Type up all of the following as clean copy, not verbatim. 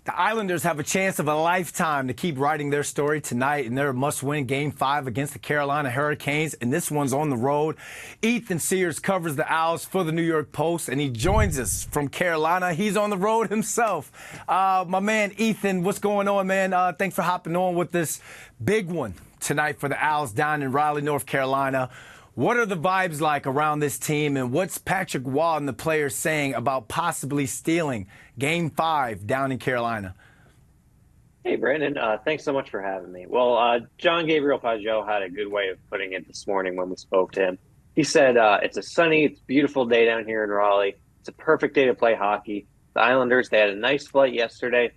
The Islanders have a chance of a lifetime to keep writing their story tonight in their must-win Game 5 against the Carolina Hurricanes, and this one's on the road. Ethan Sears covers the Owls for the New York Post, and he joins us from Carolina. He's on the road himself. My man, Ethan, what's going on, man? Thanks for hopping on with this big one tonight for the Owls down in Raleigh, North Carolina. What are the vibes like around this team, and what's Patrick Waugh and the players saying about possibly stealing Game 5 down in Carolina? Hey, Brandon. Thanks so much for having me. Well, John Gabriel Pajot had a good way of putting it this morning when we spoke to him. He said, it's a sunny, it's a beautiful day down here in Raleigh. It's a perfect day to play hockey. The Islanders, they had a nice flight yesterday.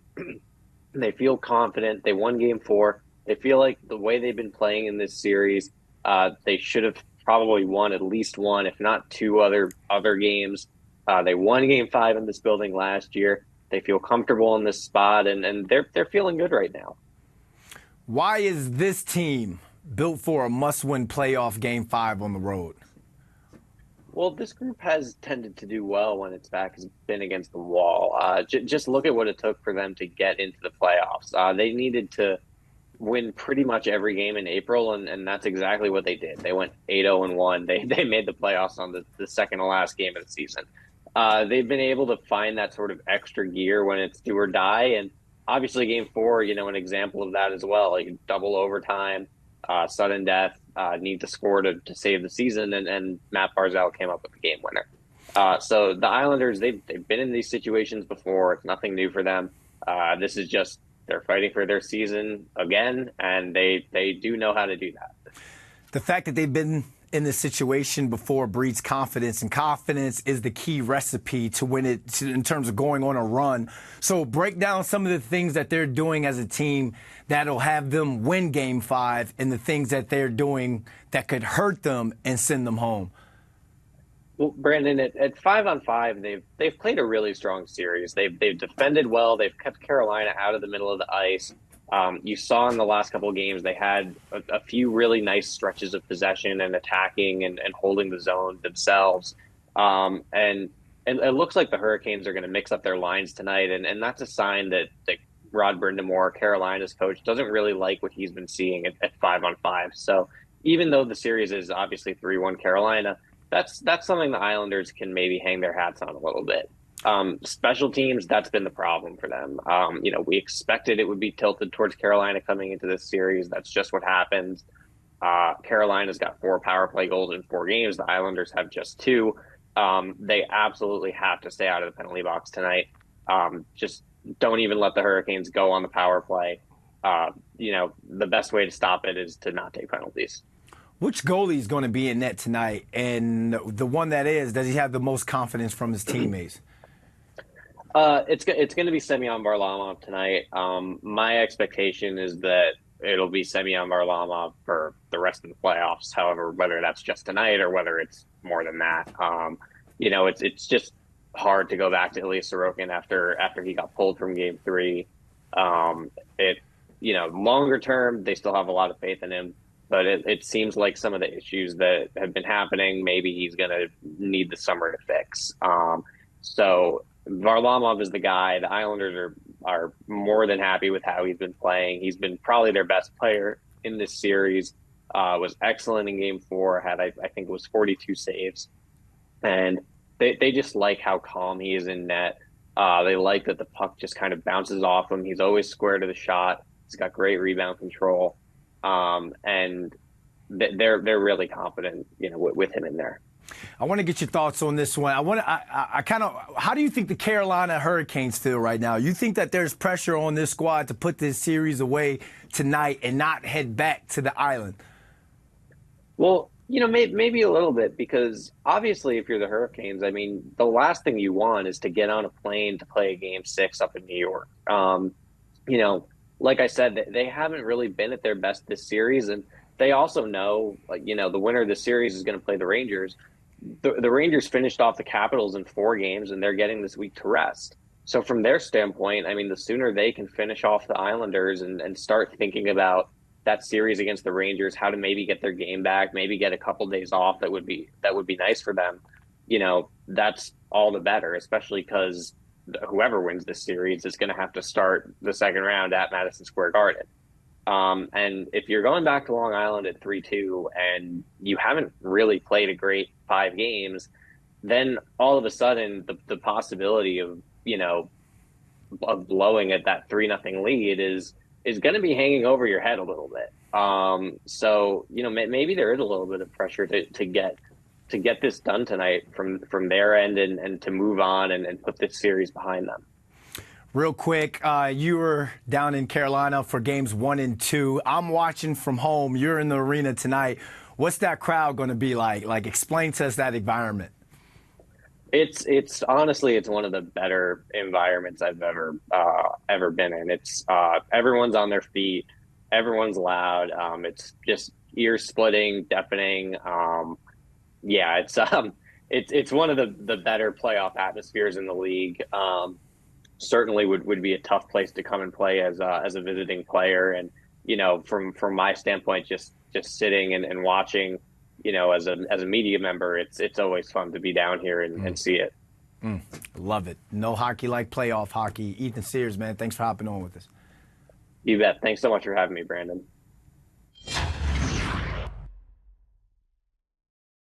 They feel confident. They won Game 4. They feel like the way they've been playing in this series, they should have probably won at least one, if not two other games. They won Game 5 in this building last year. They feel comfortable in this spot, and they're feeling good right now. Why is this team built for a must-win playoff Game 5 on the road? Well, this group has tended to do well when its back has been against the wall. Just look at what it took for them to get into the playoffs. They needed to win pretty much every game in April, and that's exactly what they did. They went 8-0-1. They made the playoffs on the second to last game of the season. They've been able to find that sort of extra gear when it's do or die, and obviously Game 4, an example of that as well. Like double overtime, sudden death, need to score to save the season, and Matt Barzal came up with the game winner. So the Islanders, they've been in these situations before. It's nothing new for them. This is just they're fighting for their season again, and they do know how to do that. The fact that they've been in this situation before breeds confidence, and confidence is the key recipe to win it in terms of going on a run. So break down some of the things that they're doing as a team that'll have them win Game 5 and the things that they're doing that could hurt them and send them home. Well, Brandon, at 5-on-5, they've played a really strong series. They've defended well. They've kept Carolina out of the middle of the ice. You saw in the last couple of games they had a few really nice stretches of possession and attacking and holding the zone themselves. And it looks like the Hurricanes are going to mix up their lines tonight, and that's a sign that Rod Brind'Amour, Carolina's coach, doesn't really like what he's been seeing at 5-on-5. So even though the series is obviously 3-1 Carolina, that's something the Islanders can maybe hang their hats on a little bit. Special teams, that's been the problem for them. We expected it would be tilted towards Carolina coming into this series. That's just what happened. Carolina's got 4 power play goals in 4 games. The Islanders have just 2. They absolutely have to stay out of the penalty box tonight. Just don't even let the Hurricanes go on the power play. The best way to stop it is to not take penalties. Which goalie is going to be in net tonight? And the one that is, does he have the most confidence from his teammates? It's going to be Semyon Varlamov tonight. My expectation is that it'll be Semyon Varlamov for the rest of the playoffs. However, whether that's just tonight or whether it's more than that, it's just hard to go back to Ilya Sorokin after he got pulled from Game 3. Longer term, they still have a lot of faith in him. But it seems like some of the issues that have been happening, maybe he's going to need the summer to fix. So Varlamov is the guy. The Islanders are more than happy with how he's been playing. He's been probably their best player in this series. Was excellent in Game 4. Had I think it was 42 saves, and they just like how calm he is in net. They like that the puck just kind of bounces off him. He's always square to the shot. He's got great rebound control. And they're really confident, with him in there. I want to get your thoughts on this one. How do you think the Carolina Hurricanes feel right now? You think that there's pressure on this squad to put this series away tonight and not head back to the island? Well, maybe a little bit, because obviously if you're the Hurricanes, I mean, the last thing you want is to get on a plane to play a Game 6 up in New York. Like I said, they haven't really been at their best this series, and they also know, the winner of the series is going to play the Rangers. The Rangers finished off the Capitals in 4 games, and they're getting this week to rest. So from their standpoint, I mean, the sooner they can finish off the Islanders and start thinking about that series against the Rangers, how to maybe get their game back, maybe get a couple days off, that would be nice for them. That's all the better, especially because whoever wins this series is going to have to start the second round at Madison Square Garden. And if you're going back to Long Island at 3-2 and you haven't really played a great 5 games, then all of a sudden the possibility of, of blowing at that 3-0 lead is going to be hanging over your head a little bit. So, maybe there is a little bit of pressure to get this done tonight from their end and to move on and put this series behind them. Real quick, you were down in Carolina for games 1 and 2. I'm watching from home. You're in the arena tonight. What's that crowd going to be like? Like, explain to us that environment. It's honestly, it's one of the better environments I've ever been in. It's everyone's on their feet, everyone's loud. It's just ear splitting, deafening. Yeah, it's one of the better playoff atmospheres in the league. Certainly would be a tough place to come and play as a visiting player. And, from my standpoint, just sitting and watching, as a media member, it's always fun to be down here and see it. Love it. No hockey like playoff hockey. Ethan Sears, man, thanks for hopping on with us. You bet. Thanks so much for having me, Brandon.